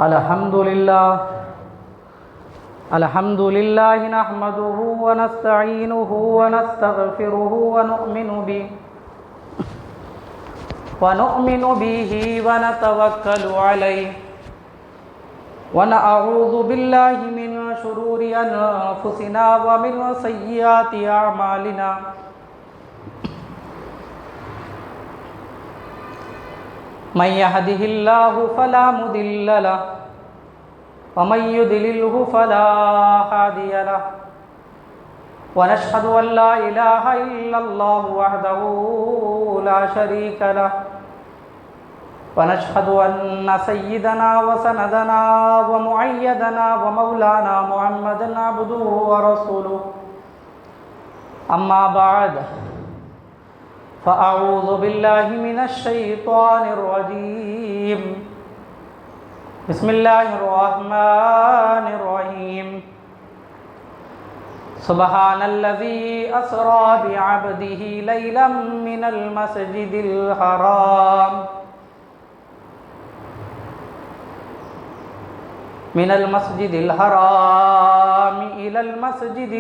الحمد لله نحمده ونستعينه ونستغفره ونؤمن به ونتوكل عليه ونعوذ بالله من شرور أنفسنا ومن سيئات أعمالنا من يهده الله فلا مضل له ومن يضلله فلا هادي له ونشهد أن لا إله إلا الله وحده لا شريك له ونشهد أن سيدنا وسندنا ومعيدنا ومولانا محمدا عبده ورسوله أما بعد فأعوذ بالله من الشيطان الرجيم بسم الله الرحمن الرحيم سبحان الذي أسرى بعبده ليلا من المسجد الحرام إلى المسجد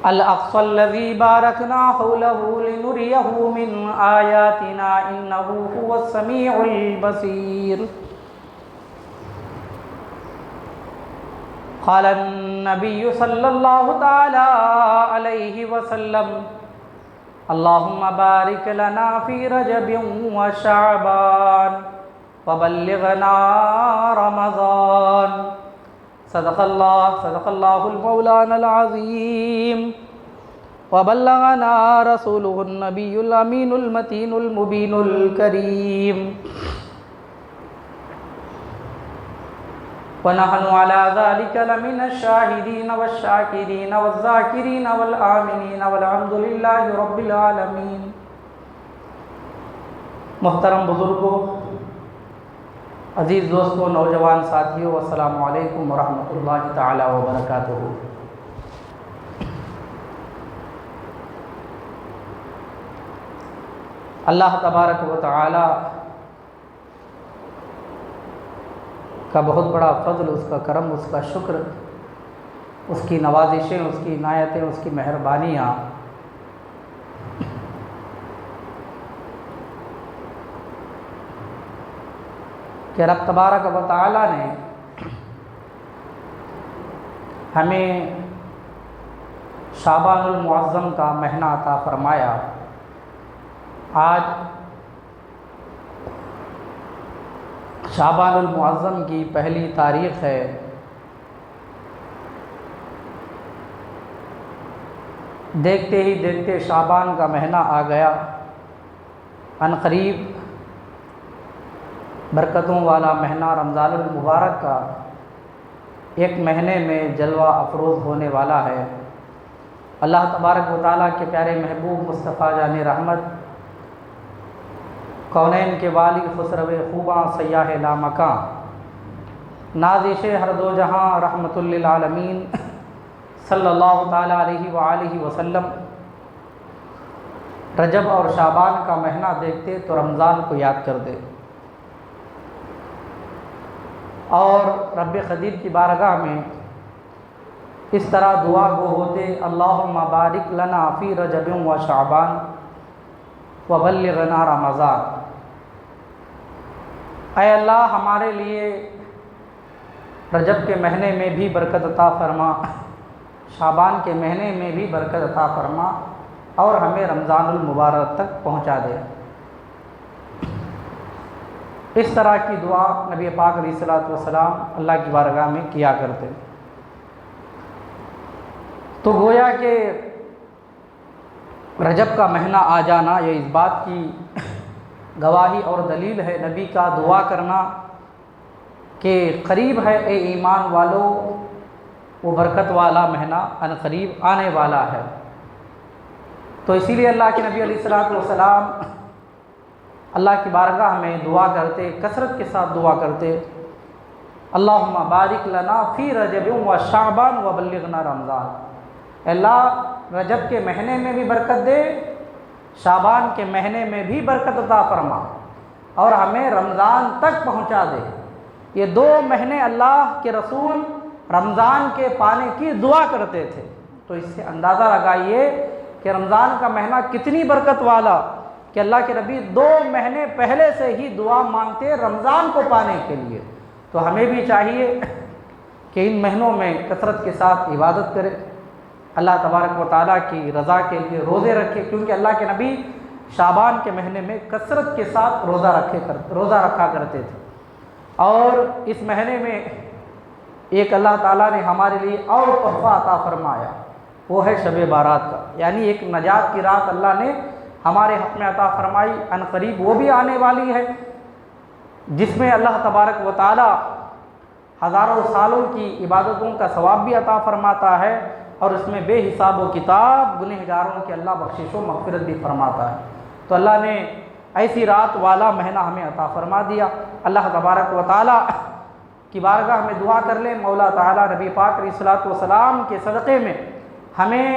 الأقصى الذي باركنا حوله لنريه من آياتنا إنه هو السميع البصير قال النبي صلى الله تعالى عليه وسلم اللهم بارك لنا في رجب وشعبان وبلغنا رمضان صدق الله المولانا العظيم وبلغنا رسوله النبي الأمين المتين المبين الكريم ونحن على ذلك لمن الشاهدين والشاكرين والذاكرين والآمنين والحمد لله رب العالمين. محترم بزرگوں، عزیز دوستوں، نوجوان ساتھیوں، السلام علیکم ورحمۃ اللہ تعالی وبرکاتہ. اللہ تبارک و تعالی کا بہت بڑا فضل، اس کا کرم، اس کا شکر، اس کی نوازشیں، اس کی عنایتیں، اس کی مہربانیاں کہ رب تبارک و تعالی نے ہمیں شعبان المعظم کا مہینہ عطا فرمایا. آج شعبان المعظم کی پہلی تاریخ ہے. دیکھتے ہی دیکھتے شعبان کا مہینہ آ گیا. عنقریب برکتوں والا مہینہ رمضان المبارک کا ایک مہینے میں جلوہ افروز ہونے والا ہے. اللہ تبارک و تعالیٰ کے پیارے محبوب مصطفیٰ جان رحمت، کونین کے والی خسرو خوباں سیاح لامکاں، نازش ہر دو جہاں رحمت للعالمین صلی اللہ تعالیٰ علیہ وآلہ وسلم رجب اور شعبان کا مہینہ دیکھتے تو رمضان کو یاد کر دے اور رب قدیر کی بارگاہ میں اس طرح دعا گو ہوتے، اللہم بارک لنا فی رجب و شعبان وبلغنا رمضان. اے اللہ، ہمارے لیے رجب کے مہینے میں بھی برکت عطا فرما، شعبان کے مہینے میں بھی برکت عطا فرما اور ہمیں رمضان المبارک تک پہنچا دے. اس طرح کی دعا نبی پاک علیہ الصلوۃ والسلام اللہ کی بارگاہ میں کیا کرتے. تو گویا کہ رجب کا مہینہ آ جانا یہ اس بات کی گواہی اور دلیل ہے، نبی کا دعا کرنا کہ قریب ہے اے ایمان والو وہ برکت والا مہینہ عنقریب آنے والا ہے. تو اسی لیے اللہ کے نبی علیہ الصلوۃ والسلام اللہ کی بارگاہ میں دعا کرتے، کثرت کے ساتھ دعا کرتے، اللہم بارک لنا فی رجب و شعبان وبلغنا رمضان. اللہ رجب کے مہینے میں بھی برکت دے شعبان کے مہینے میں بھی برکت عطا فرما اور ہمیں رمضان تک پہنچا دے۔ یہ 2 مہینے اللہ کے رسول رمضان کے پانے کی دعا کرتے تھے، تو اس سے اندازہ لگائیے کہ رمضان کا مہینہ کتنی برکت والا، کہ اللہ کے نبی 2 مہینے پہلے سے ہی دعا مانگتے رمضان کو پانے کے لیے۔ تو ہمیں بھی چاہیے کہ ان مہینوں میں کثرت کے ساتھ عبادت کرے، اللہ تبارک و تعالیٰ کی رضا کے لیے روزے رکھے، کیونکہ اللہ کے نبی شعبان کے مہینے میں کثرت کے ساتھ روزہ رکھا کرتے تھے۔ اور اس مہینے میں ایک اللہ تعالیٰ نے ہمارے لیے اور تحفہ عطا فرمایا، وہ ہے شب بارات کا، یعنی ایک نجات کی رات اللہ نے ہمارے حق میں عطا فرمائی، ان قریب وہ بھی آنے والی ہے، جس میں اللہ تبارک و تعالیٰ ہزاروں سالوں کی عبادتوں کا ثواب بھی عطا فرماتا ہے، اور اس میں بے حساب و کتاب گنہگاروں کی اللہ بخشش و مغفرت بھی فرماتا ہے۔ تو اللہ نے ایسی رات والا مہینہ ہمیں عطا فرما دیا۔ اللہ تبارک و تعالیٰ کی بارگاہ میں دعا کر لیں، مولا تعالیٰ نبی پاک علیہ الصلوۃ والسلام کے صدقے میں ہمیں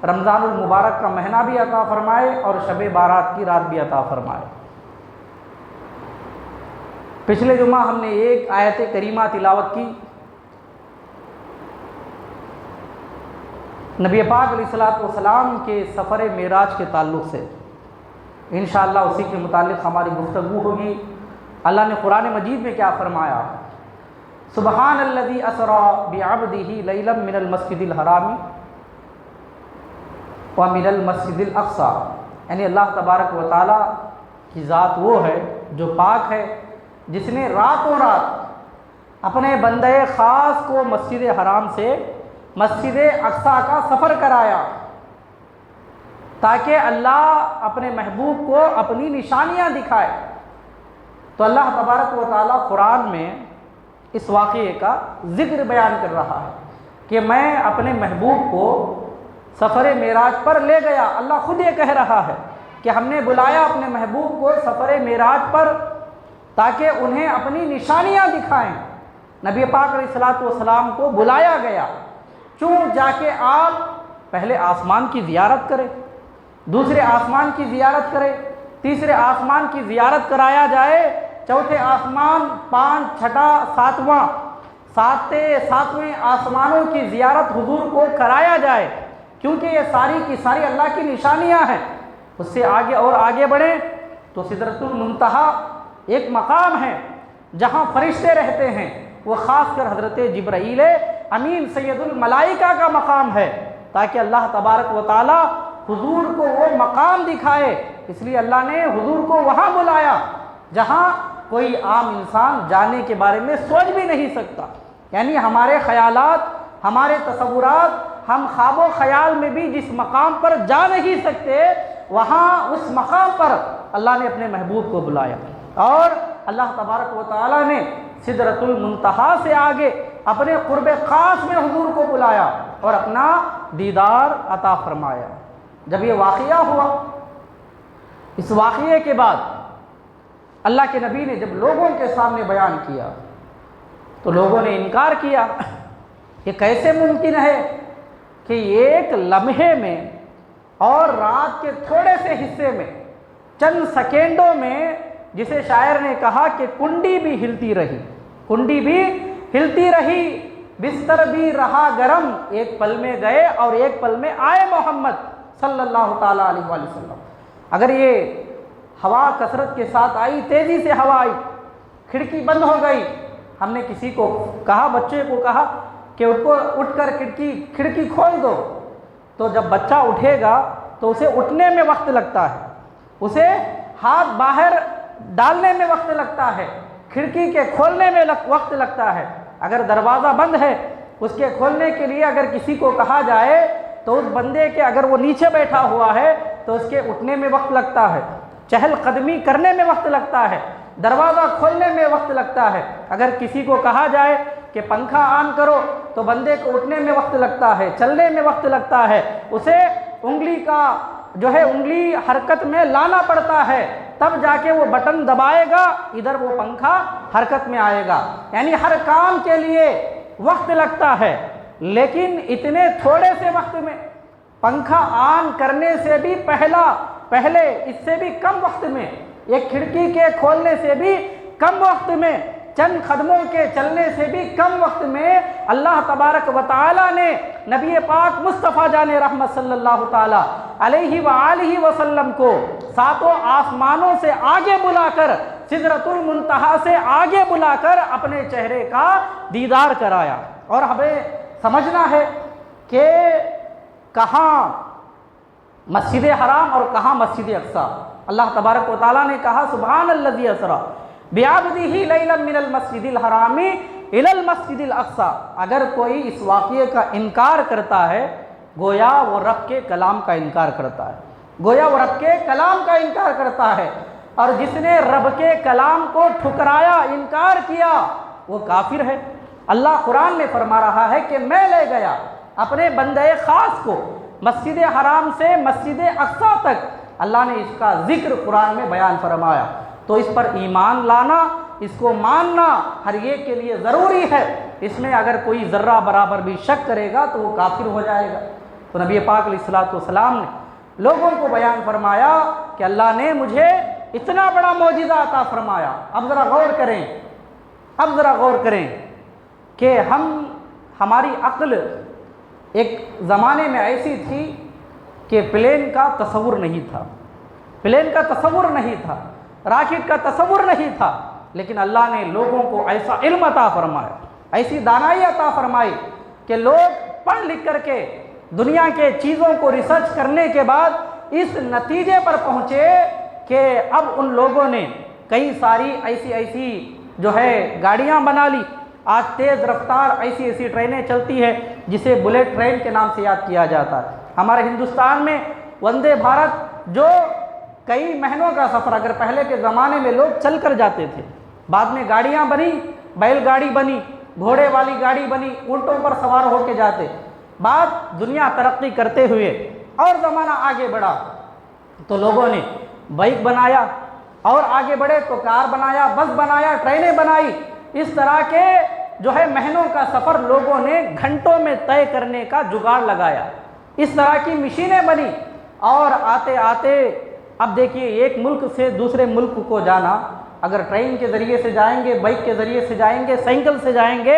رمضان المبارک کا مہینہ بھی عطا فرمائے اور شب بارات کی رات بھی عطا فرمائے۔ پچھلے جمعہ ہم نے ایک آیت کریمہ تلاوت کی، نبی پاک علیہ الصلوۃ والسلام کے سفر معراج کے تعلق سے، انشاءاللہ اسی کے متعلق ہماری گفتگو ہوگی۔ اللہ نے قرآن مجید میں کیا فرمایا؟ سبحان الذی اسری بعبدہ لیلا من المسجد الحرام ومن المسجد الاقصی، یعنی اللہ تبارک و تعالیٰ کی ذات وہ ہے جو پاک ہے، جس نے راتوں رات اپنے بندے خاص کو مسجد حرام سے مسجد اقصی کا سفر کرایا، تاکہ اللہ اپنے محبوب کو اپنی نشانیاں دکھائے۔ تو اللہ تبارک و تعالیٰ قرآن میں اس واقعے کا ذکر بیان کر رہا ہے کہ میں اپنے محبوب کو سفر معراج پر لے گیا۔ اللہ خود یہ کہہ رہا ہے کہ ہم نے بلایا اپنے محبوب کو سفر معراج پر تاکہ انہیں اپنی نشانیاں دکھائیں۔ نبی پاک علیہ الصلوۃ والسلام کو بلایا گیا، چون جا کے آپ پہلے آسمان کی زیارت کریں، دوسرے آسمان کی زیارت کریں، تیسرے آسمان کی زیارت کرایا جائے، چوتھے آسمان، 5، 6، 7واں، 7ویں آسمانوں کی زیارت حضور کو کرایا جائے، کیونکہ یہ ساری کی ساری اللہ کی نشانیاں ہیں۔ اس سے آگے اور آگے بڑھیں تو سدرۃ المنتہا ایک مقام ہے جہاں فرشتے رہتے ہیں، وہ خاص کر حضرت جبرائیل امین سید الملائکہ کا مقام ہے، تاکہ اللہ تبارک و تعالی حضور کو وہ مقام دکھائے۔ اس لیے اللہ نے حضور کو وہاں بلایا جہاں کوئی عام انسان جانے کے بارے میں سوچ بھی نہیں سکتا، یعنی ہمارے خیالات، ہمارے تصورات، ہم خواب و خیال میں بھی جس مقام پر جا نہیں سکتے، وہاں اس مقام پر اللہ نے اپنے محبوب کو بلایا، اور اللہ تبارک و تعالیٰ نے سدرۃ المنتہا سے آگے اپنے قرب خاص میں حضور کو بلایا اور اپنا دیدار عطا فرمایا۔ جب یہ واقعہ ہوا، اس واقعے کے بعد اللہ کے نبی نے جب لوگوں کے سامنے بیان کیا تو لوگوں نے انکار کیا، یہ کیسے ممکن ہے کہ ایک لمحے میں اور رات کے تھوڑے سے حصے میں، چند سیکنڈوں میں، جسے شاعر نے کہا کہ کنڈی بھی ہلتی رہی، کنڈی بھی ہلتی رہی، بستر بھی رہا گرم، ایک پل میں گئے اور ایک پل میں آئے محمد صلی اللہ تعالیٰ علیہ وآلہ وسلم۔ اگر یہ ہوا کثرت کے ساتھ آئی، تیزی سے ہوا آئی، کھڑکی بند ہو گئی، ہم نے کسی کو کہا، بچے کو کہا کہ اٹھ کر کھڑکی کھول دو، تو جب بچہ اٹھے گا تو اسے اٹھنے میں وقت لگتا ہے، اسے ہاتھ باہر ڈالنے میں وقت لگتا ہے، کھڑکی کے کھولنے میں وقت لگتا ہے۔ اگر دروازہ بند ہے، اس کے کھولنے کے لیے اگر کسی کو کہا جائے تو اس بندے کے، اگر وہ نیچے بیٹھا ہوا ہے تو اس کے اٹھنے میں وقت لگتا ہے، چہل قدمی کرنے میں وقت لگتا ہے، دروازہ کھولنے میں وقت لگتا ہے۔ اگر کسی کو کہا جائے کہ پنکھا آن کرو تو بندے کو اٹھنے میں وقت لگتا ہے، چلنے میں وقت لگتا ہے، اسے انگلی حرکت میں لانا پڑتا ہے، تب جا کے وہ بٹن دبائے گا، ادھر وہ پنکھا حرکت میں آئے گا، یعنی ہر کام کے لیے وقت لگتا ہے۔ لیکن اتنے تھوڑے سے وقت میں پنکھا آن کرنے سے بھی پہلا پہلے اس سے بھی کم وقت میں، ایک کھڑکی کے کھولنے سے بھی کم وقت میں، چند قدموں کے چلنے سے بھی کم وقت میں اللہ تبارک و تعالی نے نبی پاک مصطفیٰ جان رحمت صلی اللہ تعالی علیہ وآلہ وسلم کو ساتوں آسمانوں سے آگے بلا کر، سدرۃ المنتہا سے آگے بلا کر اپنے چہرے کا دیدار کرایا۔ اور ہمیں سمجھنا ہے کہ کہاں مسجد حرام اور کہاں مسجد اقصی۔ اللہ تبارک و تعالیٰ نے کہا سبحان الذی اسریٰ بعبدہ لیلا من المسجد الحرام الی المسجد الاقصی۔ اگر کوئی اس واقعے کا انکار کرتا ہے گویا وہ رب کے کلام کا انکار کرتا ہے، گویا وہ رب کے کلام کا انکار کرتا ہے، اور جس نے رب کے کلام کو ٹھکرایا، انکار کیا، وہ کافر ہے۔ اللہ قرآن میں فرما رہا ہے کہ میں لے گیا اپنے بندے خاص کو مسجد حرام سے مسجد اقصی تک، اللہ نے اس کا ذکر قرآن میں بیان فرمایا۔ تو اس پر ایمان لانا، اس کو ماننا ہر ایک کے لیے ضروری ہے۔ اس میں اگر کوئی ذرہ برابر بھی شک کرے گا تو وہ کافر ہو جائے گا۔ تو نبی پاک علیہ الصلوۃ والسلام نے لوگوں کو بیان فرمایا کہ اللہ نے مجھے اتنا بڑا معجزہ عطا فرمایا۔ اب ذرا غور کریں کہ ہماری عقل ایک زمانے میں ایسی تھی کہ پلین کا تصور نہیں تھا، پلین کا تصور نہیں تھا، راکٹ کا تصور نہیں تھا، لیکن اللہ نے لوگوں کو ایسا علم عطا فرمایا، ایسی دانائی عطا فرمائی کہ لوگ پڑھ لکھ کر کے دنیا کے چیزوں کو ریسرچ کرنے کے بعد اس نتیجے پر پہنچے کہ اب ان لوگوں نے کئی ساری ایسی جو ہے گاڑیاں بنا لی۔ آج تیز رفتار ایسی ٹرینیں چلتی ہے جسے بلیٹ ٹرین کے نام سے یاد کیا جاتا ہے۔ ہمارے ہندوستان میں وندے بھارت جو کئی مہینوں کا سفر، اگر پہلے کے زمانے میں لوگ چل کر جاتے تھے، بعد میں گاڑیاں بنی، بیل گاڑی بنی، گھوڑے والی گاڑی بنی، اونٹوں پر سوار ہو کے جاتے۔ بعد دنیا ترقی کرتے ہوئے اور زمانہ آگے بڑھا تو لوگوں نے بائک بنایا، اور آگے بڑھے تو کار بنایا، بس بنایا، ٹرینیں بنائی۔ اس طرح کے جو ہے مہینوں کا سفر لوگوں نے گھنٹوں میں طے کرنے کا جگاڑ لگایا۔ اس طرح کی مشینیں بنی، اور آتے آتے اب دیکھیے ایک ملک سے دوسرے ملک کو جانا، اگر ٹرین کے ذریعے سے جائیں گے، بائک کے ذریعے سے جائیں گے، سائیکل سے جائیں گے،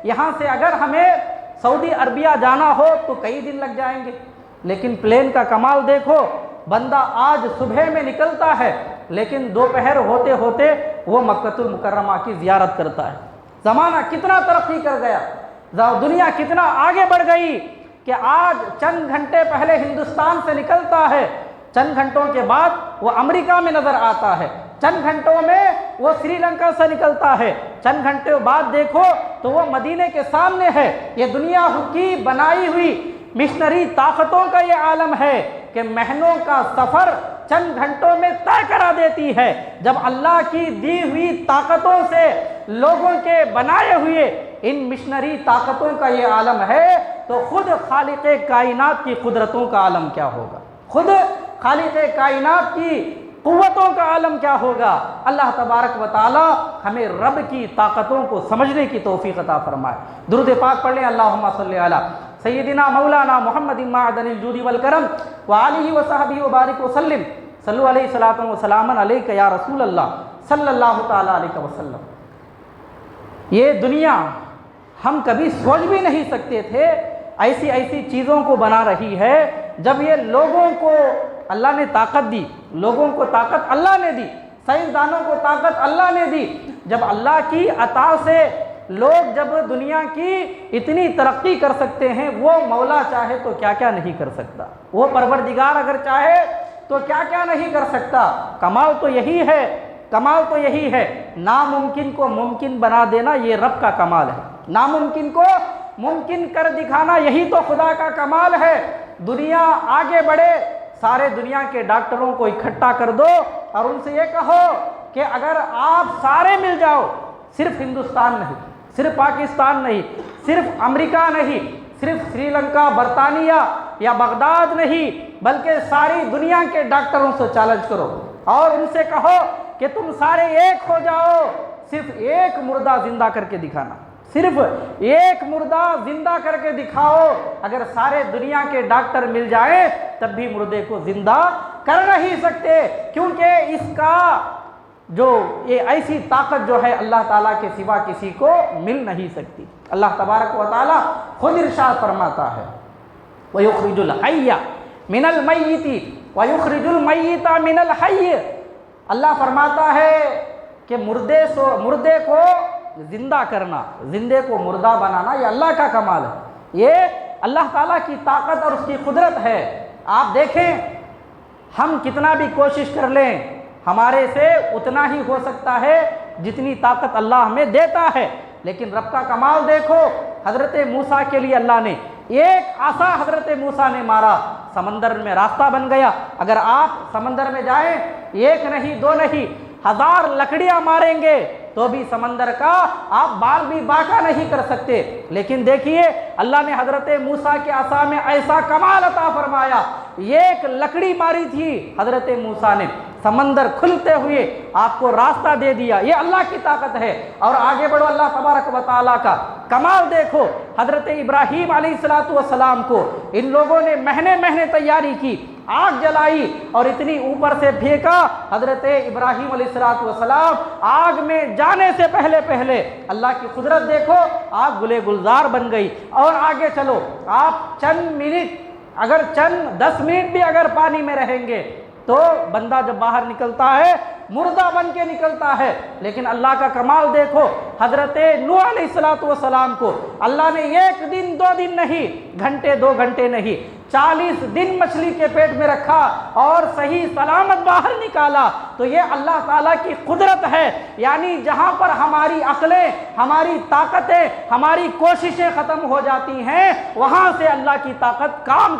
یہاں سے اگر ہمیں سعودی عربیہ جانا ہو تو کئی دن لگ جائیں گے۔ لیکن پلین کا کمال دیکھو، بندہ آج صبح میں نکلتا ہے لیکن دوپہر ہوتے ہوتے وہ مکۃ المکرمہ کی زیارت کرتا ہے۔ زمانہ کتنا ترقی کر گیا، دنیا کتنا آگے بڑھ گئی کہ آج چند گھنٹے پہلے ہندوستان سے نکلتا ہے، چند گھنٹوں کے بعد وہ امریکہ میں نظر آتا ہے، چند گھنٹوں میں وہ سری لنکا سے نکلتا ہے، چند گھنٹے بعد دیکھو تو وہ مدینے کے سامنے ہے۔ یہ دنیا کی بنائی ہوئی مشنری طاقتوں کا یہ عالم ہے کہ مہینوں کا سفر چند گھنٹوں میں طے کرا دیتی ہے۔ جب اللہ کی دی ہوئی طاقتوں سے لوگوں کے بنائے ہوئے ان مشنری طاقتوں کا یہ عالم ہے تو خود خالق کائنات کی قدرتوں کا عالم کیا ہوگا، خود خالق کائنات کی قوتوں کا عالم کیا ہوگا۔ اللہ تبارک و تعالی ہمیں رب کی طاقتوں کو سمجھنے کی توفیق عطا فرمائے۔ درود پاک پڑھ لیں، اللہم صلی علی سیدنا مولانا محمد معدن الجود والکرم وآلہ وصحبہ وبارک وسلم، صلو علیہ الصلاۃ والسلام علیک یا رسول اللہ صلی اللہ تعالی علیہ وسلم۔ یہ دنیا ہم کبھی سوچ بھی نہیں سکتے تھے ایسی چیزوں کو بنا رہی ہے۔ جب یہ لوگوں کو اللہ نے طاقت دی، لوگوں کو طاقت اللہ نے دی، سائنسدانوں کو طاقت اللہ نے دی، جب اللہ کی عطا سے لوگ جب دنیا کی اتنی ترقی کر سکتے ہیں، وہ مولا چاہے تو کیا کیا نہیں کر سکتا، وہ پروردگار اگر چاہے تو کیا کیا نہیں کر سکتا۔ کمال تو یہی ہے، کمال تو یہی ہے، ناممکن کو ممکن بنا دینا یہ رب کا کمال ہے، ناممکن کو ممکن کر دکھانا یہی تو خدا کا کمال ہے۔ دنیا آگے بڑھے، سارے دنیا کے ڈاکٹروں کو اکٹھا کر دو اور ان سے یہ کہو کہ اگر آپ سارے مل جاؤ، صرف ہندوستان نہیں، صرف پاکستان نہیں، صرف امریکہ نہیں، صرف سری لنکا، برطانیہ یا بغداد نہیں، بلکہ ساری دنیا کے ڈاکٹروں سے چیلنج کرو اور ان سے کہو کہ تم سارے ایک ہو جاؤ، صرف ایک مردہ زندہ کر کے دکھانا، صرف ایک مردہ زندہ کر کے دکھاؤ۔ اگر سارے دنیا کے ڈاکٹر مل جائیں تب بھی مردے کو زندہ کر نہیں سکتے، کیونکہ اس کا جو یہ ایسی طاقت جو ہے اللہ تعالیٰ کے سوا کسی کو مل نہیں سکتی۔ اللہ تبارک و تعالیٰ خود ارشاد فرماتا ہے وَيُخْرِجُ الْحَيَّ مِنَ الْمَيِّتِ وَيُخْرِجُ الْمَيِّتَ مِنَ الْحَيِّ۔ اللہ فرماتا ہے کہ مردے کو زندہ کرنا، زندے کو مردہ بنانا، یہ اللہ کا کمال ہے، یہ اللہ تعالیٰ کی طاقت اور اس کی قدرت ہے۔ آپ دیکھیں ہم کتنا بھی کوشش کر لیں ہمارے سے اتنا ہی ہو سکتا ہے جتنی طاقت اللہ ہمیں دیتا ہے، لیکن رب کا کمال دیکھو۔ حضرت موسیٰ کے لیے اللہ نے ایک عصا حضرت موسیٰ نے مارا، سمندر میں راستہ بن گیا۔ اگر آپ سمندر میں جائیں، ایک نہیں دو نہیں 1000 لکڑیاں ماریں گے تو بھی سمندر کا آپ بال بھی باقا نہیں کر سکتے، لیکن دیکھیے اللہ نے حضرت موسیٰ کے عصا میں ایسا کمال عطا فرمایا، ایک لکڑی ماری تھی حضرت موسیٰ نے، سمندر کھلتے ہوئے آپ کو راستہ دے دیا۔ یہ اللہ کی طاقت ہے۔ اور آگے بڑھو، اللہ تبارک و تعالیٰ کا کمال دیکھو۔ حضرت ابراہیم علیہ السلام کو ان لوگوں نے مہینے تیاری کی، آگ جلائی اور اتنی اوپر سے پھینکا، حضرت ابراہیم علیہ السلام آگ میں جانے سے پہلے اللہ کی قدرت دیکھو، آگ گلے گلزار بن گئی۔ اور آگے چلو، آپ چند منٹ، اگر چند 10 منٹ بھی اگر پانی میں رہیں گے تو بندہ جب باہر نکلتا ہے مردہ بن کے نکلتا ہے، لیکن اللہ کا کمال دیکھو۔ حضرت نوح علیہ السلام کو اللہ نے 1 دن 2 دن نہیں، گھنٹے 2 گھنٹے نہیں، 40 دن مچھلی کے پیٹ میں رکھا اور صحیح سلامت باہر نکالا، تو یہ اللہ تعالیٰ کی قدرت ہے۔ یعنی جہاں پر ہماری عقلیں، ہماری طاقتیں، ہماری کوششیں ختم ہو جاتی ہیں، وہاں سے اللہ کی طاقت کام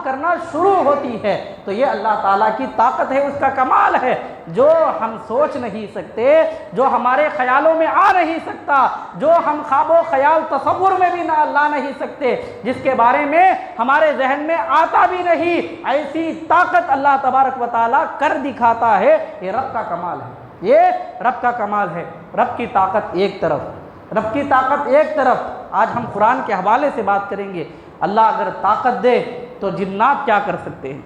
کرنا شروع ہوتی ہے۔ تو یہ اللہ تعالیٰ کی طاقت ہے، اس کا کمال ہے، جو ہم سوچ نہیں سکتے، جو ہمارے خیالوں میں آ نہیں سکتا، جو ہم خواب و خیال تصور میں بھی لا نہیں سکتے، جس کے بارے میں ہمارے ذہن میں آتا بھی نہیں، ایسی طاقت اللہ تبارک و تعالیٰ کر دکھاتا ہے۔ یہ رب کا کمال ہے، یہ رب کا کمال ہے۔ رب کی طاقت ایک طرف، آج ہم قرآن کے حوالے سے بات کریں گے۔ اللہ اگر طاقت دے تو جنات کیا کر سکتے ہیں،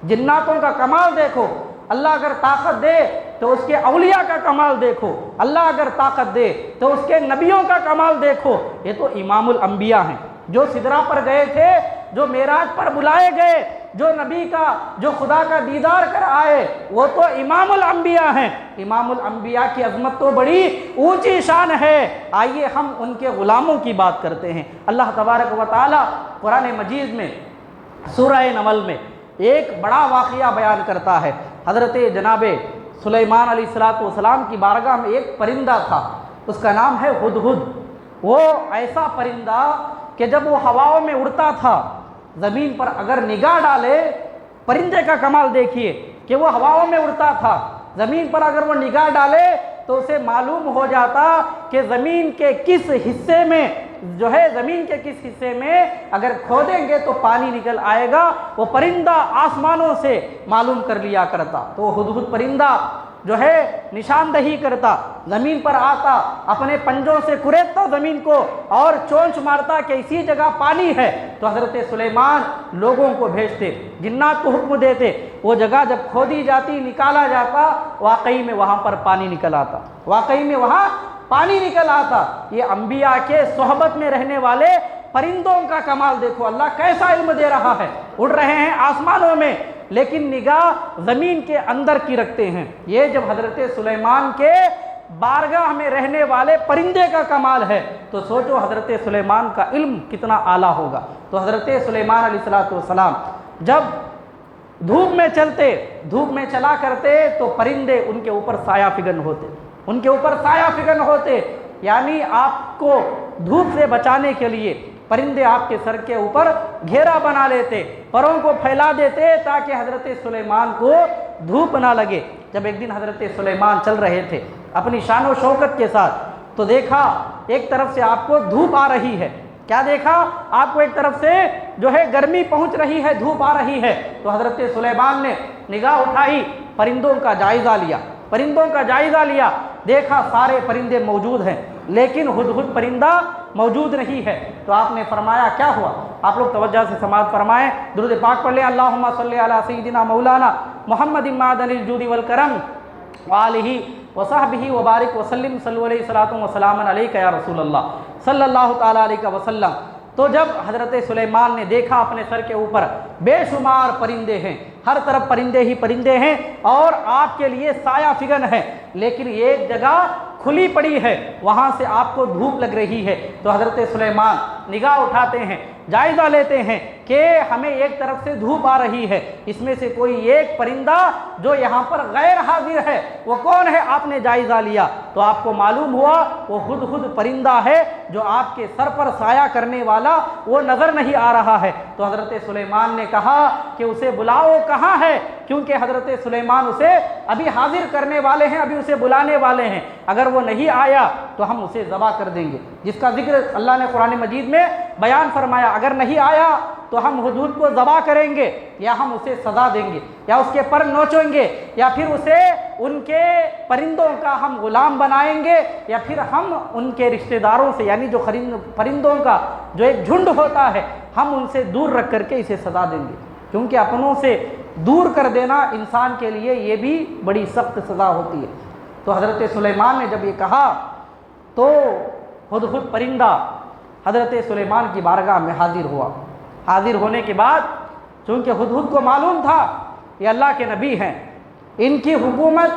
جناتوں کا کمال دیکھو۔ اللہ اگر طاقت دے تو اس کے اولیاء کا کمال دیکھو، اللہ اگر طاقت دے تو اس کے نبیوں کا کمال دیکھو۔ یہ تو امام الانبیاء ہیں، جو سدرہ پر گئے تھے، جو معراج پر بلائے گئے، جو خدا کا دیدار کر آئے، وہ تو امام الانبیاء ہیں۔ امام الانبیاء کی عظمت تو بڑی اونچی شان ہے۔ آئیے ہم ان کے غلاموں کی بات کرتے ہیں۔ اللہ تبارک و تعالیٰ قرآن مجید میں سورہ نمل میں ایک بڑا واقعہ بیان کرتا ہے۔ حضرت جناب سلیمان علیہ السلام کی بارگاہ میں ایک پرندہ تھا، اس کا نام ہے ہدہد۔ وہ ایسا پرندہ کہ جب وہ ہواؤں میں اڑتا تھا، زمین پر اگر نگاہ ڈالے، پرندے کا کمال دیکھیے کہ وہ ہواؤں میں اڑتا تھا، زمین پر اگر وہ نگاہ ڈالے تو اسے معلوم ہو جاتا کہ زمین کے کس حصے میں اگر کھودیں گے تو پانی نکل آئے گا، وہ پرندہ آسمانوں سے معلوم کر لیا کرتا۔ تو وہ ہدہد پرندہ نشاندہی کرتا، زمین پر آتا، اپنے پنجوں سے کریدتا زمین کو اور چونچ مارتا کہ اسی جگہ پانی ہے، تو حضرت سلیمان لوگوں کو بھیجتے، جنات کو حکم دیتے، وہ جگہ جب کھودی جاتی، نکالا جاتا، واقعی میں وہاں پر پانی نکل آتا۔ یہ انبیاء کے صحبت میں رہنے والے پرندوں کا کمال دیکھو، اللہ کیسا علم دے رہا ہے۔ اڑ رہے ہیں آسمانوں میں لیکن نگاہ زمین کے اندر کی رکھتے ہیں۔ یہ جب حضرت سلیمان کے بارگاہ میں رہنے والے پرندے کا کمال ہے تو سوچو حضرت سلیمان کا علم کتنا اعلیٰ ہوگا۔ تو حضرت سلیمان علیہ السلام جب دھوپ میں چلا کرتے تو پرندے ان کے اوپر سایہ فگن ہوتے، یعنی آپ کو دھوپ سے بچانے کے لیے پرندے آپ کے سر کے اوپر گھیرا بنا لیتے، پروں کو پھیلا دیتے تاکہ حضرت سلیمان کو دھوپ نہ لگے۔ جب ایک دن حضرت سلیمان چل رہے تھے اپنی شان و شوکت کے ساتھ، تو دیکھا ایک طرف سے آپ کو دھوپ آ رہی ہے، کیا دیکھا؟ آپ کو ایک طرف سے گرمی پہنچ رہی ہے، دھوپ آ رہی ہے۔ تو حضرت سلیمان نے نگاہ اٹھائی، پرندوں کا جائزہ لیا، دیکھا سارے پرندے موجود ہیں، لیکن ہدہد پرندہ موجود نہیں ہے۔ تو آپ نے فرمایا کیا ہوا؟ آپ لوگ توجہ سے سماعت فرمائیں، درود پاک پڑھ لیں، اللہم صلی علی سیدنا مولانا محمد معدن الجود والکرم وآلہ وصحبہ وبارک وسلم، صلو علیہ الصلاۃ والسلام علیک یا رسول اللہ صلی اللہ تعالیٰ علیہ وسلم۔ تو جب حضرت سلیمان نے دیکھا اپنے سر کے اوپر بے شمار پرندے ہیں، ہر طرف پرندے ہی پرندے ہیں اور آپ کے لیے سایہ فگن ہے، لیکن ایک جگہ کھلی پڑی ہے، وہاں سے آپ کو دھوپ لگ رہی ہے۔ تو حضرت سلیمان نگاہ اٹھاتے ہیں، جائزہ لیتے ہیں کہ ہمیں ایک طرف سے دھوپ آ رہی ہے، اس میں سے کوئی ایک پرندہ جو یہاں پر غیر حاضر ہے وہ کون ہے؟ آپ نے جائزہ لیا تو آپ کو معلوم ہوا وہ ہدہد پرندہ ہے جو آپ کے سر پر سایہ کرنے والا وہ نظر نہیں آ رہا ہے۔ تو حضرت سلیمان نے کہا کہ اسے بلاؤ، کہاں ہے؟ کیونکہ حضرت سلیمان اسے ابھی حاضر کرنے والے ہیں، ابھی اسے بلانے والے ہیں، اگر وہ نہیں آیا تو ہم اسے ذبح کر دیں گے، جس کا ذکر اللہ نے قرآن مجید میں بیان فرمایا، اگر نہیں آیا تو ہم ہدہد کو ذبح کریں گے، یا ہم اسے سزا دیں گے، یا اس کے پر نوچیں گے، یا پھر اسے ان کے پرندوں کا ہم غلام بنائیں گے، یا پھر ہم ان کے رشتہ داروں سے، یعنی جو پرندوں کا جو ایک جھنڈ ہوتا ہے، ہم ان سے دور رکھ کر کے اسے سزا دیں گے، کیونکہ اپنوں سے دور کر دینا انسان کے لیے یہ بھی بڑی سخت سزا ہوتی ہے۔ تو حضرت سلیمان نے جب یہ کہا تو ہدہد پرندہ حضرت سلیمان کی بارگاہ میں حاضر ہوا۔ حاضر ہونے کے بعد چونکہ ہدہد کو معلوم تھا یہ اللہ کے نبی ہیں، ان کی حکومت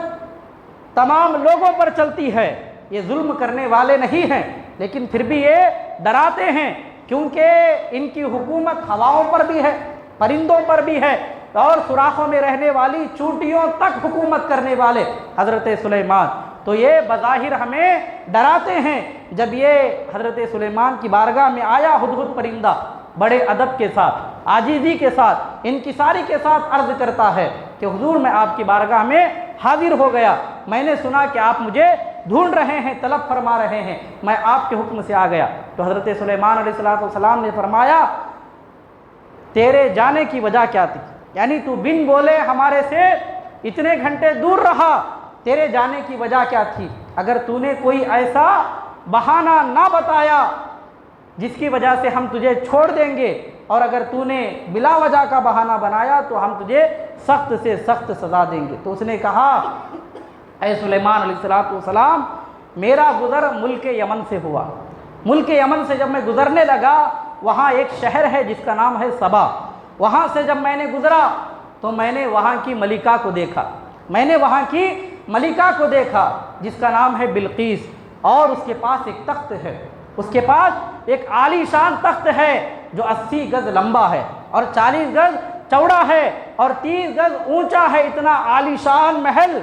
تمام لوگوں پر چلتی ہے، یہ ظلم کرنے والے نہیں ہیں، لیکن پھر بھی یہ ڈراتے ہیں کیونکہ ان کی حکومت ہواؤں پر بھی ہے، پرندوں پر بھی ہے، اور سوراخوں میں رہنے والی چونٹیوں تک حکومت کرنے والے حضرت سلیمان۔ تو یہ بظاہر ہمیں ڈراتے ہیں۔ جب یہ حضرت سلیمان کی بارگاہ میں آیا ہدہد پرندہ، بڑے ادب کے ساتھ، عاجزی کے ساتھ، انکساری کے ساتھ عرض کرتا ہے کہ حضور میں آپ کی بارگاہ میں حاضر ہو گیا، میں نے سنا کہ آپ مجھے ڈھونڈ رہے ہیں، طلب فرما رہے ہیں، میں آپ کے حکم سے آ گیا۔ تو حضرت سلیمان علیہ السلام نے فرمایا تیرے جانے کی وجہ کیا تھی؟ یعنی تو بن بولے ہمارے سے اتنے گھنٹے دور رہا، تیرے جانے کی وجہ کیا تھی؟ اگر تو نے کوئی ایسا بہانہ نہ بتایا جس کی وجہ سے ہم تجھے چھوڑ دیں گے، اور اگر تو نے بلا وجہ کا بہانہ بنایا تو ہم تجھے سخت سے سخت سزا دیں گے۔ تو اس نے کہا اے سلیمان علیہ السلام، میرا گزر ملک یمن سے ہوا، ملک یمن سے جب میں گزرنے لگا وہاں ایک شہر ہے جس کا نام ہے سبا، وہاں سے جب میں نے گزرا تو میں نے وہاں کی ملکہ کو دیکھا، میں نے وہاں کی ملکہ کو دیکھا جس کا نام ہے بلقیس، اور اس کے پاس ایک تخت ہے، اس کے پاس ایک عالی شان تخت ہے جو 80 گز لمبا ہے اور 40 گز چوڑا ہے اور 30 گز اونچا ہے، اتنا عالی شان محل،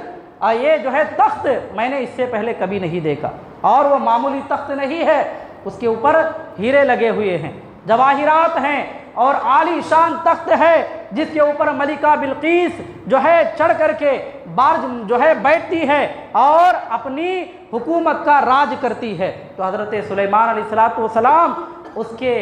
یہ جو ہے تخت میں نے اس سے پہلے کبھی نہیں دیکھا، اور وہ معمولی تخت نہیں ہے، اس کے اوپر ہیرے لگے ہوئے ہیں، جواہرات ہیں، اور عالی شان تخت ہے جس کے اوپر ملکہ بلقیس جو ہے چڑھ کر کے بارج جو ہے بیٹھتی ہے اور اپنی حکومت کا راج کرتی ہے۔ تو حضرت سلیمان علیہ السلام اس کے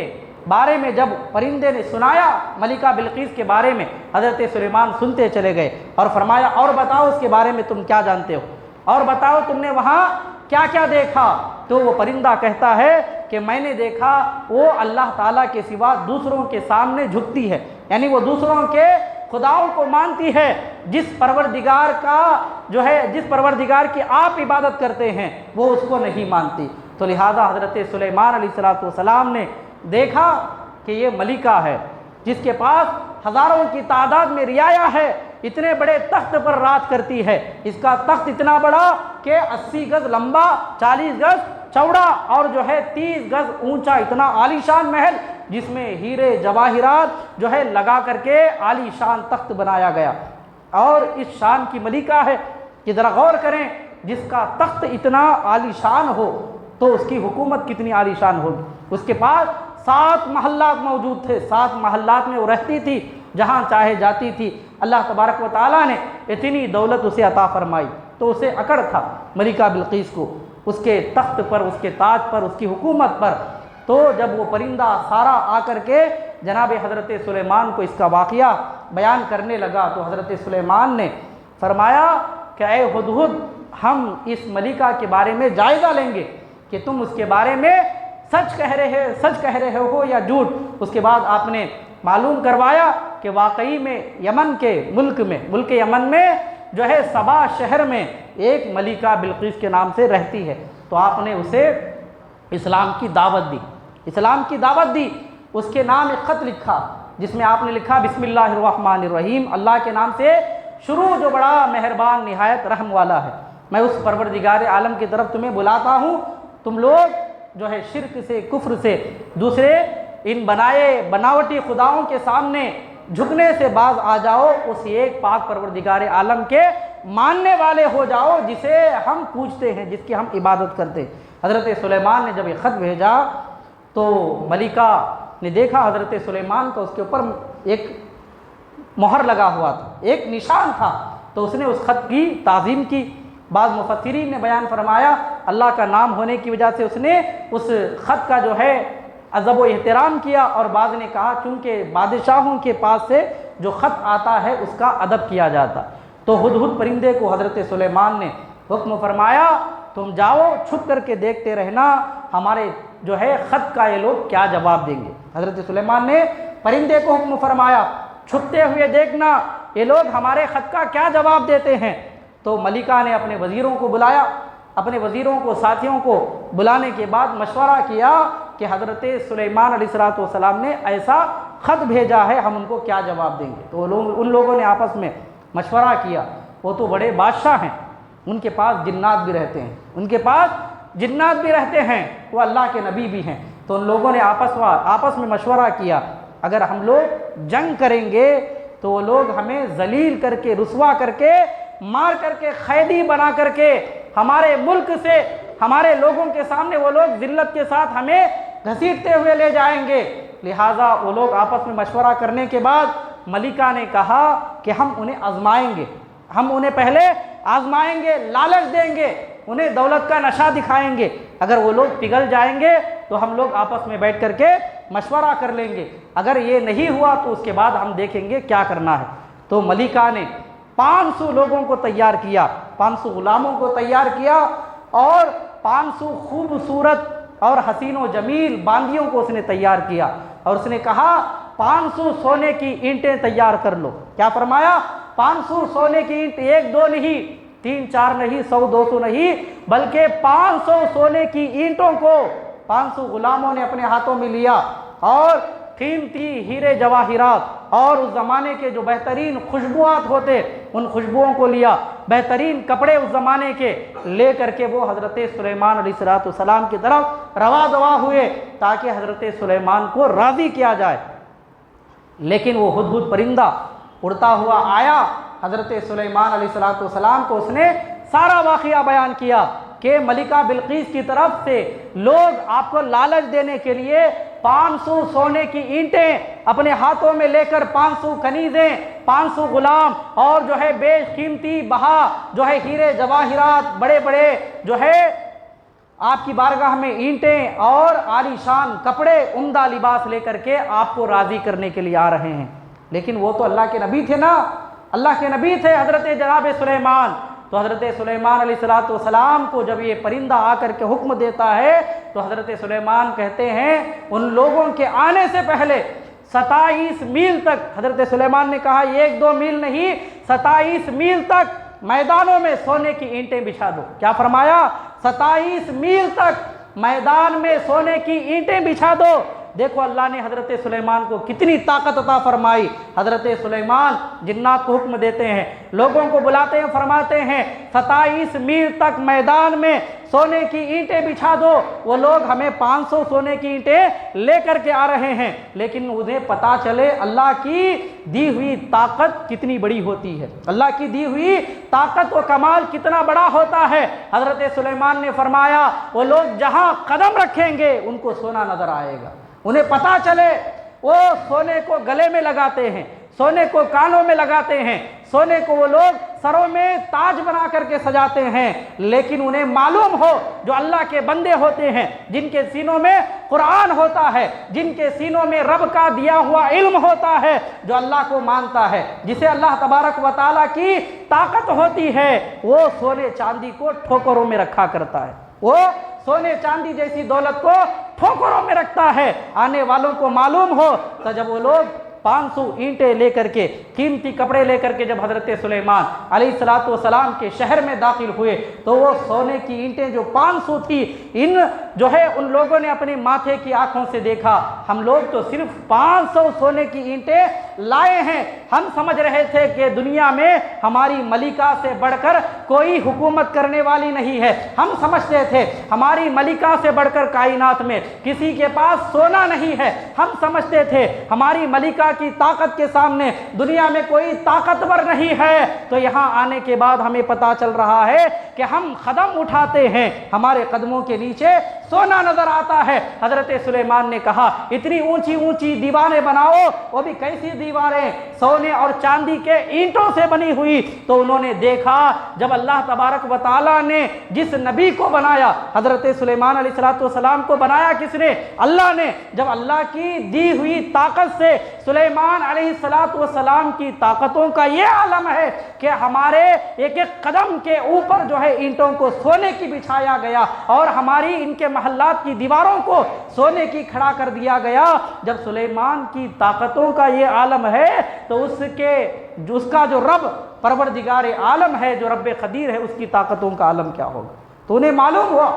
بارے میں جب پرندے نے سنایا ملکہ بلقیس کے بارے میں، حضرت سلیمان سنتے چلے گئے اور فرمایا اور بتاؤ اس کے بارے میں تم کیا جانتے ہو، اور بتاؤ تم نے وہاں کیا کیا دیکھا؟ تو وہ پرندہ کہتا ہے کہ میں نے دیکھا وہ اللہ تعالیٰ کے سوا دوسروں کے سامنے جھکتی ہے، یعنی وہ دوسروں کے خداؤں کو مانتی ہے، جس پروردگار کی آپ عبادت کرتے ہیں وہ اس کو نہیں مانتی۔ تو لہذا حضرت سلیمان علیہ السلام نے دیکھا کہ یہ ملکہ ہے جس کے پاس ہزاروں کی تعداد میں رعایا ہے، اتنے بڑے تخت پر راج کرتی ہے، اس کا تخت اتنا بڑا کہ 80 گز لمبا، 40 گز چوڑا اور جو ہے 30 گز اونچا، اتنا عالی شان محل جس میں ہیرے جواہرات جو ہے لگا کر کے عالی شان تخت بنایا گیا، اور اس شان کی ملکہ ہے کہ ذرا غور کریں، جس کا تخت اتنا عالی شان ہو تو اس کی حکومت کتنی عالی شان ہوگی۔ اس کے پاس 7 محلات موجود تھے، 7 محلات میں وہ رہتی تھی، جہاں چاہے جاتی تھی۔ اللہ تبارک و تعالیٰ نے اتنی دولت اسے عطا فرمائی تو اسے اکڑ تھا ملکہ بلقیس کو، اس کے تخت پر، اس کے تاج پر، اس کی حکومت پر۔ تو جب وہ پرندہ سارا آ کر کے جناب حضرت سلیمان کو اس کا واقعہ بیان کرنے لگا تو حضرت سلیمان نے فرمایا کہ اے ہدہد، ہم اس ملکہ کے بارے میں جائزہ لیں گے، کہ تم اس کے بارے میں سچ کہہ رہے ہو یا جھوٹ۔ اس کے بعد آپ نے معلوم کروایا کہ واقعی میں یمن کے ملک یمن میں جو ہے سبا شہر میں ایک ملکہ بلقیس کے نام سے رہتی ہے۔ تو آپ نے اسے اسلام کی دعوت دی، اس کے نام ایک خط لکھا جس میں آپ نے لکھا بسم اللہ الرحمن الرحیم، اللہ کے نام سے شروع جو بڑا مہربان نہایت رحم والا ہے۔ میں اس پروردگار عالم کی طرف تمہیں بلاتا ہوں، تم لوگ جو ہے شرک سے، کفر سے، دوسرے ان بناوٹی خداؤں کے سامنے جھکنے سے باز آ جاؤ، اس ایک پاک پروردگار عالم کے ماننے والے ہو جاؤ جسے ہم پوجتے ہیں، جس کی ہم عبادت کرتے ہیں۔ حضرت سلیمان نے جب یہ خط بھیجا تو ملکہ نے دیکھا حضرت سلیمان کو، اس کے اوپر ایک مہر لگا ہوا تھا، ایک نشان تھا، تو اس نے اس خط کی تعظیم کی۔ بعض مفسرین نے بیان فرمایا اللہ کا نام ہونے کی وجہ سے اس نے اس خط کا جو ہے ادب و احترام کیا، اور بعض نے کہا چونکہ بادشاہوں کے پاس سے جو خط آتا ہے اس کا ادب کیا جاتا۔ تو ہدہد پرندے کو حضرت سلیمان نے حکم فرمایا تم جاؤ چھپ کر کے دیکھتے رہنا ہمارے جو ہے خط کا یہ لوگ کیا جواب دیں گے۔ حضرت سلیمان نے پرندے کو حکم فرمایا چھپتے ہوئے دیکھنا یہ لوگ ہمارے خط کا کیا جواب دیتے ہیں۔ تو ملکہ نے اپنے وزیروں کو بلایا، اپنے وزیروں کو، ساتھیوں کو بلانے کے بعد مشورہ کیا کہ حضرت سلیمان علیہ السلام نے ایسا خط بھیجا ہے، ہم ان کو کیا جواب دیں گے۔ تو ان لوگوں نے آپس میں مشورہ کیا، وہ تو بڑے بادشاہ ہیں، ان کے پاس جنات بھی رہتے ہیں، وہ اللہ کے نبی بھی ہیں۔ تو ان لوگوں نے آپس میں مشورہ کیا اگر ہم لوگ جنگ کریں گے تو وہ لوگ ہمیں ذلیل کر کے، رسوا کر کے، مار کر کے، قیدی بنا کر کے ہمارے ملک سے، ہمارے لوگوں کے سامنے وہ لوگ ذلت کے ساتھ ہمیں گھسیٹتے ہوئے لے جائیں گے۔ لہٰذا وہ لوگ آپس میں مشورہ کرنے کے بعد ملکہ نے کہا کہ ہم انہیں آزمائیں گے، ہم انہیں پہلے آزمائیں گے، لالچ دیں گے، انہیں دولت کا نشہ دکھائیں گے، اگر وہ لوگ پگھل جائیں گے تو ہم لوگ آپس میں بیٹھ کر کے مشورہ کر لیں گے، اگر یہ نہیں ہوا تو اس کے بعد ہم دیکھیں گے کیا کرنا ہے۔ تو ملکہ نے 500 لوگوں کو تیار کیا، 500 غلاموں کو تیار کیا، اور 500 خوبصورت اور حسین و جمیل باندیوں کو اس نے تیار کیا، اور اس نے کہا 500 سونے کی اینٹیں تیار کر لو۔ کیا فرمایا؟ 500 سونے کی اینٹ، 1 2 نہیں، 3 4 نہیں، 100 200 نہیں، بلکہ 500 سونے کی اینٹوں کو 500 غلاموں نے اپنے ہاتھوں میں لیا، اور قیمتی ہیرے جواہرات اور اس زمانے کے جو بہترین خوشبوات ہوتے ان خوشبوؤں کو لیا، بہترین کپڑے اس زمانے کے لے کر کے وہ حضرت سلیمان علیہ السلام کی طرف روا دوا ہوئے تاکہ حضرت سلیمان کو راضی کیا جائے۔ لیکن وہ ہدہد پرندہ اڑتا ہوا آیا، حضرت سلیمان علیہ السلام کو اس نے سارا واقعہ بیان کیا کہ ملکہ بلقیس کی طرف سے لوگ آپ کو لالچ دینے کے لیے 500 سونے کی اینٹیں اپنے ہاتھوں میں لے کر، 500 کنیزیں، 500 غلام، اور جو ہے بے قیمتی بہا جو ہے ہیرے جواہرات، بڑے بڑے جو ہے آپ کی بارگاہ میں اینٹیں اور عالی شان کپڑے، عمدہ لباس لے کر کے آپ کو راضی کرنے کے لیے آ رہے ہیں۔ لیکن وہ تو اللہ کے نبی تھے نا، اللہ کے نبی تھے حضرت جناب سلیمان۔ تو حضرت سلیمان علیہ السلام کو جب یہ پرندہ آ کر کے حکم دیتا ہے تو حضرت سلیمان کہتے ہیں ان لوگوں کے آنے سے پہلے 27 میل تک، حضرت سلیمان نے کہا 1 2 میل نہیں، 27 میل تک میدانوں میں سونے کی اینٹیں بچھا دو۔ کیا فرمایا؟ 27 میل تک میدان میں سونے کی اینٹیں بچھا دو۔ دیکھو اللہ نے حضرت سلیمان کو کتنی طاقت عطا فرمائی۔ حضرت سلیمان جنات کو حکم دیتے ہیں، لوگوں کو بلاتے ہیں، فرماتے ہیں 27 میل تک میدان میں سونے کی اینٹیں بچھا دو۔ وہ لوگ ہمیں 500 سونے کی اینٹیں لے کر کے آ رہے ہیں، لیکن انہیں پتا چلے اللہ کی دی ہوئی طاقت کتنی بڑی ہوتی ہے، اللہ کی دی ہوئی طاقت و کمال کتنا بڑا ہوتا ہے۔ حضرت سلیمان نے فرمایا وہ لوگ جہاں قدم رکھیں گے ان کو سونا نظر آئے گا، انہیں پتا چلے وہ سونے کو گلے میں لگاتے ہیں، سونے کو کانوں میں لگاتے ہیں، سونے کو وہ لوگ سروں میں تاج بنا کر کے سجاتے ہیں، لیکن انہیں معلوم ہو جو اللہ کے بندے ہوتے ہیں، جن کے سینوں میں قرآن ہوتا ہے، جن کے سینوں میں رب کا دیا ہوا علم ہوتا ہے، جو اللہ کو مانتا ہے، جسے اللہ تبارک و تعالیٰ کی طاقت ہوتی ہے، وہ سونے چاندی کو ٹھوکروں میں رکھا کرتا ہے، وہ سونے چاندی جیسی دولت کو ٹھوکروں میں رکھتا ہے۔ آنے والوں کو معلوم ہو تو جب وہ لوگ 500 اینٹیں لے کر کے، قیمتی کپڑے لے کر کے جب حضرت سلیمان علیہ السلام کے شہر میں داخل ہوئے تو وہ سونے کی اینٹیں جو 500 تھی، ان لوگوں نے اپنے ماتھے کی آنکھوں سے دیکھا، ہم لوگ تو صرف 500 سونے کی اینٹیں لائے ہیں۔ ہم سمجھ رہے تھے کہ دنیا میں ہماری ملکہ سے بڑھ کر کوئی حکومت کرنے والی نہیں ہے، ہم سمجھتے تھے ہماری ملکہ سے بڑھ کر کائنات میں کسی کے پاس سونا نہیں ہے، ہم سمجھتے تھے ہماری ملکہ کی طاقت کے سامنے دنیا میں کوئی طاقتور نہیں ہے۔ تو یہاں آنے کے بعد ہمیں پتا چل رہا ہے کہ ہم قدم اٹھاتے ہیں، ہمارے قدموں کے نیچے سونا نظر آتا ہے۔ حضرت سلیمان نے کہا اتنی اونچی اونچی دیواریں بناؤ، وہ بھی کیسی دیواریں؟ سونے اور چاندی کے اینٹوں سے بنی ہوئی۔ تو انہوں نے دیکھا جب اللہ تبارک و تعالیٰ نے جس نبی کو بنایا، حضرت سلیمان علیہ السلام کو بنایا کس نے؟ اللہ نے۔ جب اللہ کی دی ہوئی طاقت سے سلیمان علیہ السلام کی طاقتوں کا یہ عالم ہے کہ ہمارے ایک ایک قدم کے اوپر جو ہے اینٹوں کو سونے کی بچھایا گیا اور ہماری ان کے محلات کی دیواروں کو سونے کی کھڑا کر دیا گیا۔ جب سلیمان کی طاقتوں کا یہ عالم ہے تو اس کا جو رب پروردگار عالم ہے، جو رب قدیر ہے، اس کی طاقتوں کا عالم کیا ہوگا؟ تو انہیں معلوم ہوا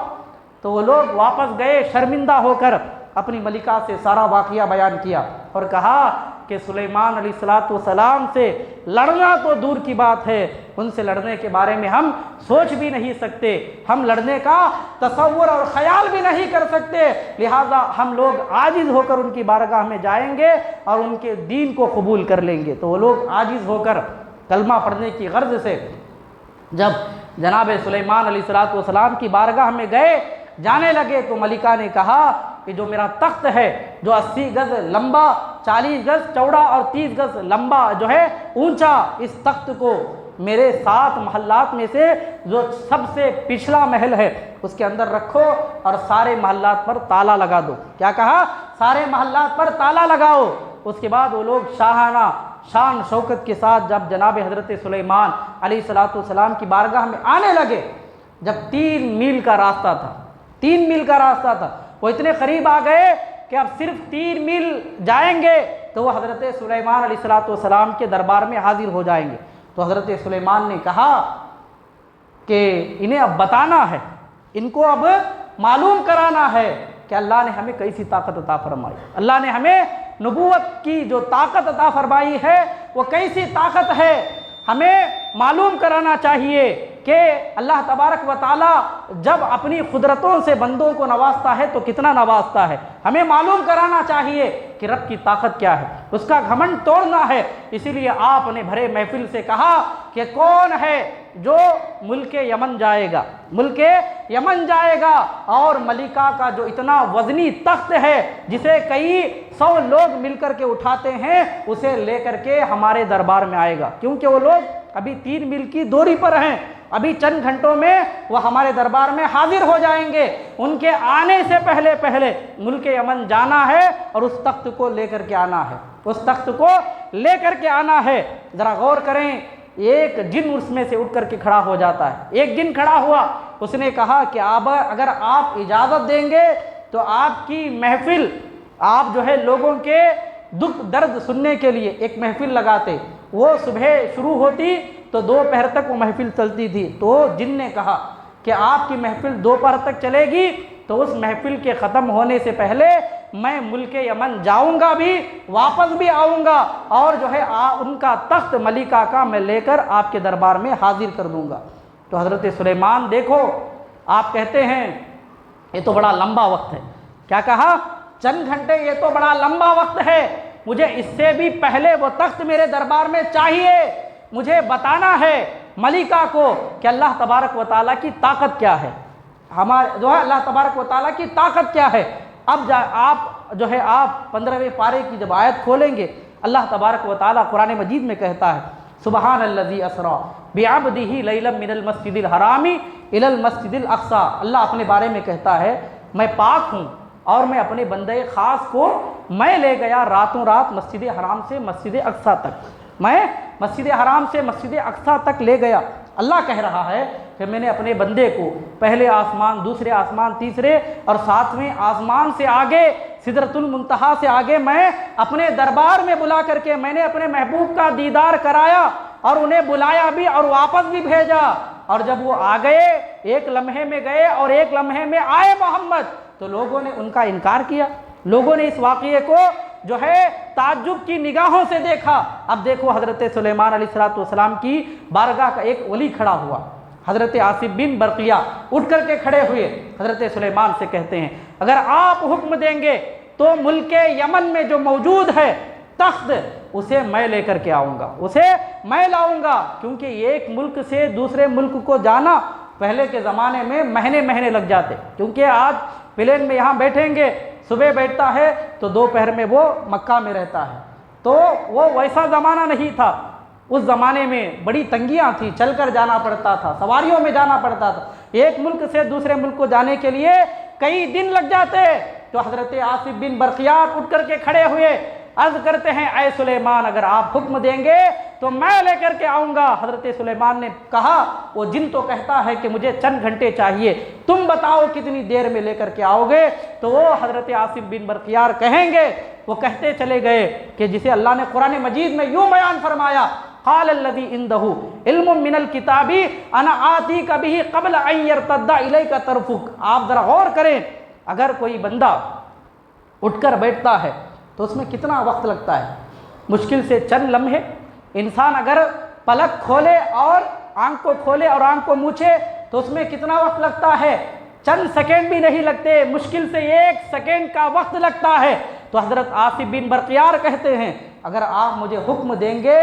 تو وہ لوگ واپس گئے شرمندہ ہو کر، اپنی ملکہ سے سارا واقعہ بیان کیا اور کہا کہ سلیمان علیہ السلام سے لڑنا تو دور کی بات ہے، ان سے لڑنے کے بارے میں ہم سوچ بھی نہیں سکتے، ہم لڑنے کا تصور اور خیال بھی نہیں کر سکتے، لہٰذا ہم لوگ عاجز ہو کر ان کی بارگاہ میں جائیں گے اور ان کے دین کو قبول کر لیں گے۔ تو وہ لوگ عاجز ہو کر کلمہ پڑھنے کی غرض سے جب جناب سلیمان علیہ السلام کی بارگاہ میں گئے، جانے لگے تو ملکہ نے کہا کہ جو میرا تخت ہے جو 80 گز لمبا، 40 گز چوڑا اور 30 گز لمبا جو ہے اونچا، اس تخت کو میرے 7 محلات میں سے جو سب سے پچھلا محل ہے اس کے اندر رکھو اور سارے محلات پر تالا لگا دو۔ کیا کہا؟ سارے محلات پر تالا لگاؤ۔ اس کے بعد وہ لوگ شاہانہ شان شوکت کے ساتھ جب جناب حضرت سلیمان علیہ السلام کی بارگاہ میں آنے لگے، جب 3 میل کا راستہ تھا، 3 میل کا راستہ تھا، وہ اتنے قریب آ گئے کہ اب صرف 3 میل جائیں گے تو وہ حضرت سلیمان علیہ السلام کے دربار میں حاضر ہو جائیں گے۔ تو حضرت سلیمان نے کہا کہ انہیں اب بتانا ہے، ان کو اب معلوم کرانا ہے کہ اللہ نے ہمیں کیسی طاقت عطا فرمائی، اللہ نے ہمیں نبوت کی جو طاقت عطا فرمائی ہے وہ کیسی طاقت ہے، ہمیں معلوم کرانا چاہیے کہ اللہ تبارک و تعالیٰ جب اپنی قدرتوں سے بندوں کو نوازتا ہے تو کتنا نوازتا ہے، ہمیں معلوم کرانا چاہیے کہ رب کی طاقت کیا ہے، اس کا گھمنڈ توڑنا ہے۔ اسی لیے آپ نے بھرے محفل سے کہا کہ کون ہے جو ملک یمن جائے گا، ملک یمن جائے گا اور ملکہ کا جو اتنا وزنی تخت ہے جسے کئی 100 لوگ مل کر کے اٹھاتے ہیں، اسے لے کر کے ہمارے دربار میں آئے گا، کیونکہ وہ لوگ ابھی 3 میل کی دوری پر ہیں، ابھی چند گھنٹوں میں وہ ہمارے دربار میں حاضر ہو جائیں گے، ان کے آنے سے پہلے ملک یمن جانا ہے اور اس تخت کو لے کر کے آنا ہے، اس تخت کو لے کر کے آنا ہے۔ ذرا غور کریں، ایک جن اس میں سے اٹھ کر کے کھڑا ہو جاتا ہے، ایک جن کھڑا ہوا، اس نے کہا کہ اگر آپ اجازت دیں گے تو آپ کی محفل، آپ جو ہے لوگوں کے دکھ درد سننے کے لیے ایک محفل لگاتے، وہ صبح شروع ہوتی تو 2 پہر تک وہ محفل چلتی تھی۔ تو جن نے کہا کہ آپ کی محفل 2 پہر تک چلے گی تو اس محفل کے ختم ہونے سے پہلے میں ملک یمن جاؤں گا بھی، واپس بھی آؤں گا اور جو ہے ان کا تخت ملکہ کا میں لے کر آپ کے دربار میں حاضر کر دوں گا۔ تو حضرت سلیمان دیکھو، آپ کہتے ہیں یہ تو بڑا لمبا وقت ہے، کیا کہا؟ چند گھنٹے، یہ تو بڑا لمبا وقت ہے، مجھے اس سے بھی پہلے وہ تخت میرے دربار میں چاہیے، مجھے بتانا ہے ملکہ کو کہ اللہ تبارک و تعالیٰ کی طاقت کیا ہے، ہمارے جو ہے اللہ تبارک و تعالیٰ کی طاقت کیا ہے۔ اب آپ جو ہے آپ 15ویں پارے کی جب آیت کھولیں گے، اللہ تبارک و تعالیٰ قرآن مجید میں کہتا ہے سبحان الذی اسریٰ بعبدہ لیلا من المسجد الحرام الی المسجد الاقصی، اللہ اپنے بارے میں کہتا ہے میں پاک ہوں اور میں اپنے بندے خاص کو میں لے گیا راتوں رات مسجد حرام سے مسجد اقصی تک، میں مسجد حرام سے مسجد اقصی تک لے گیا۔ اللہ کہہ رہا ہے کہ میں نے اپنے بندے کو پہلے آسمان، دوسرے آسمان، تیسرے اور ساتویں آسمان سے آگے، سدرۃ المنتہا سے آگے میں اپنے دربار میں بلا کر کے میں نے اپنے محبوب کا دیدار کرایا اور انہیں بلایا بھی اور واپس بھی بھیجا۔ اور جب وہ آ گئے، ایک لمحے میں گئے اور ایک لمحے میں آئے محمد، تو لوگوں نے ان کا انکار کیا، لوگوں نے اس واقعے کو جو ہے تعجب کی نگاہوں سے دیکھا۔ اب دیکھو حضرت سلیمان علیہ السلام کی بارگاہ کا ایک ولی کھڑا ہوا، حضرت آصف بن برقیہ اٹھ کر کے کھڑے ہوئے، حضرت سلیمان سے کہتے ہیں اگر آپ حکم دیں گے تو ملک یمن میں جو موجود ہے تخت، اسے میں لے کر کے آؤں گا، اسے میں لاؤں گا، کیونکہ ایک ملک سے دوسرے ملک کو جانا پہلے کے زمانے میں مہینے مہینے لگ جاتے، کیونکہ آج پلین میں یہاں بیٹھیں گے، صبح بیٹھتا ہے تو دوپہر میں وہ مکہ میں رہتا ہے، تو وہ ویسا زمانہ نہیں تھا۔ اس زمانے میں بڑی تنگیاں تھیں، چل کر جانا پڑتا تھا، سواریوں میں جانا پڑتا تھا، ایک ملک سے دوسرے ملک کو جانے کے لیے کئی دن لگ جاتے۔ تو حضرت آصف بن برقیہ اٹھ کر کے کھڑے ہوئے، عرض کرتے ہیں اے سلیمان اگر آپ حکم دیں گے تو میں لے کر کے آؤں گا۔ حضرت سلیمان نے کہا وہ جن تو کہتا ہے کہ مجھے چند گھنٹے چاہیے، تم بتاؤ کتنی دیر میں لے کر کے آؤ گے؟ تو وہ حضرت آصف بن برقیہ کہیں گے، وہ کہتے چلے گئے کہ جسے اللہ نے قرآن مجید میں یوں بیان فرمایا، قال الذی عنده علم من الکتاب انا آتیک بہ قبل ان یرتد الیک طرفک۔ آپ ذرا غور کریں، اگر کوئی بندہ اٹھ کر بیٹھتا ہے تو اس میں کتنا وقت لگتا ہے؟ مشکل سے چند لمحے۔ انسان اگر پلک کھولے اور آنکھ کو کھولے اور آنکھ کو موچھے تو اس میں کتنا وقت لگتا ہے؟ چند سیکنڈ بھی نہیں لگتے، مشکل سے 1 سیکنڈ کا وقت لگتا ہے۔ تو حضرت آصف بن برقیہ کہتے ہیں اگر آپ مجھے حکم دیں گے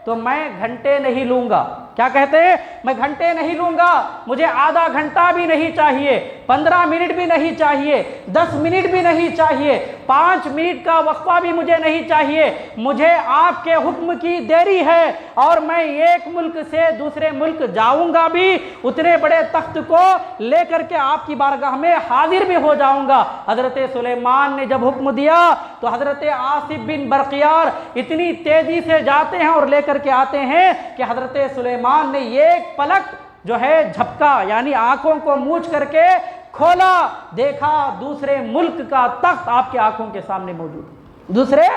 تو میں گھنٹے نہیں لوں گا۔ کیا کہتے ہیں؟ میں گھنٹے نہیں لوں گا، مجھے آدھا گھنٹہ بھی نہیں چاہیے، 15 منٹ بھی نہیں چاہیے، 10 منٹ بھی نہیں چاہیے، 5 منٹ کا وقفہ بھی مجھے نہیں چاہیے، مجھے آپ کے حکم کی دیری ہے اور میں ایک ملک سے دوسرے ملک جاؤں گا بھی، اتنے بڑے تخت کو لے کر کے آپ کی بارگاہ میں حاضر بھی ہو جاؤں گا۔ حضرت سلیمان نے جب حکم دیا تو حضرت آصف بن برقیہ اتنی تیزی سے جاتے ہیں اور لے کر کے آتے ہیں کہ حضرت سلیمان نے ایک پلک جو ہے جھپکا، یعنی آنکھوں کو موچھ کر کے کھولا، دیکھا دوسرے ملک کا تخت آپ کے آنکھوں کے سامنے موجود ہے۔ دوسرے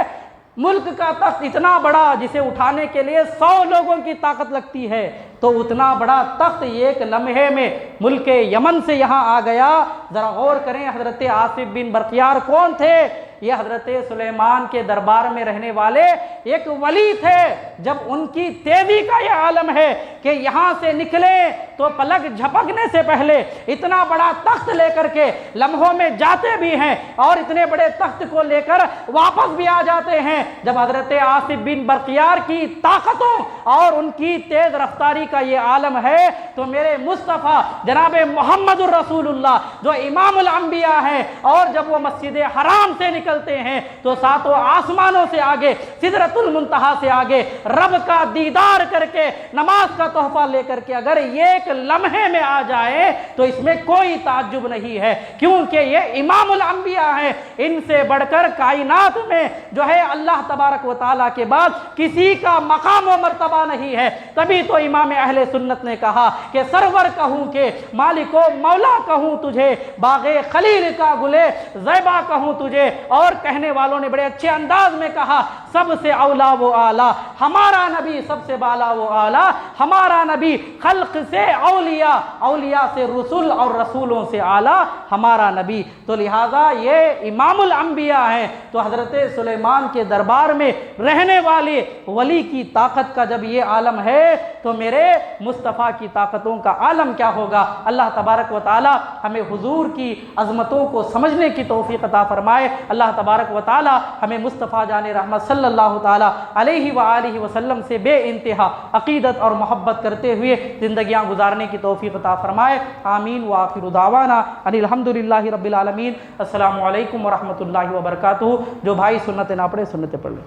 ملک کا تخت اتنا بڑا جسے اٹھانے کے لیے 100 لوگوں کی طاقت لگتی ہے، تو اتنا بڑا تخت ایک لمحے میں ملک یمن سے یہاں آ گیا۔ ذرا غور کریں حضرت آصف بن برقیہ کون تھے؟ یہ حضرت سلیمان کے دربار میں رہنے والے ایک ولی تھے۔ جب ان کی تیزی کا یہ عالم ہے کہ یہاں سے نکلیں تو پلک جھپکنے سے پہلے اتنا بڑا تخت لے کر کے لمحوں میں جاتے بھی ہیں اور اتنے بڑے تخت کو لے کر واپس بھی آ جاتے ہیں۔ جب حضرت آصف بن برقیہ کی طاقتوں اور ان کی تیز رفتاری کا یہ عالم ہے تو میرے مصطفیٰ جناب محمد الرسول اللہ جو امام الانبیاء ہیں، اور جب وہ مسجد حرام سے نکلتے ہیں تو 7 آسمانوں سے آگے، سدرۃ المنتہا سے آگے رب کا دیدار کر کے نماز کا تحفہ لے کر کے اگر ایک لمحے میں آ جائے تو اس میں کوئی تعجب نہیں ہے، کیونکہ یہ امام الانبیاء ہیں۔ ان سے بڑھ کر کائنات میں جو ہے اللہ تبارک و تعالیٰ کے بعد کسی کا مقام و مرتبہ نہیں ہے۔ تبھی تو امام اہل سنت نے کہا کہ سرور کہوں کہ مالک و مولا کہوں تجھے، باغ خلیل کا گلے زیبا کہوں تجھے، اور کہنے والوں نے بڑے اچھے انداز میں کہا سب سے اولا و اعلیٰ ہمارا نبی، سب سے بالا و اعلیٰ ہمارا نبی، خلق سے اولیاء، اولیاء سے رسول اور رسولوں سے اعلیٰ ہمارا نبی۔ تو لہٰذا یہ امام الانبیاء ہیں۔ تو حضرت سلیمان کے دربار میں رہنے والے ولی کی طاقت کا جب یہ عالم ہے تو میرے مصطفیٰ کی طاقتوں کا عالم کیا ہوگا؟ اللہ تبارک و تعالی ہمیں حضور کی عظمتوں کو سمجھنے کی توفیق عطا فرمائے۔ اللہ تبارک و تعالی ہمیں مصطفیٰ جان رحمت صلی اللہ تعالی علیہ وآلہ وسلم سے بے انتہا عقیدت اور محبت کرتے ہوئے زندگیاں گزارنے کی توفیق عطا فرمائے۔ آمین وآخر دعوانا ان الحمدللہ رب العالمین۔ السلام علیکم ورحمۃ اللہ وبرکاتہ۔ جو بھائی سنت نہ پڑھے سنت پڑھ لیں۔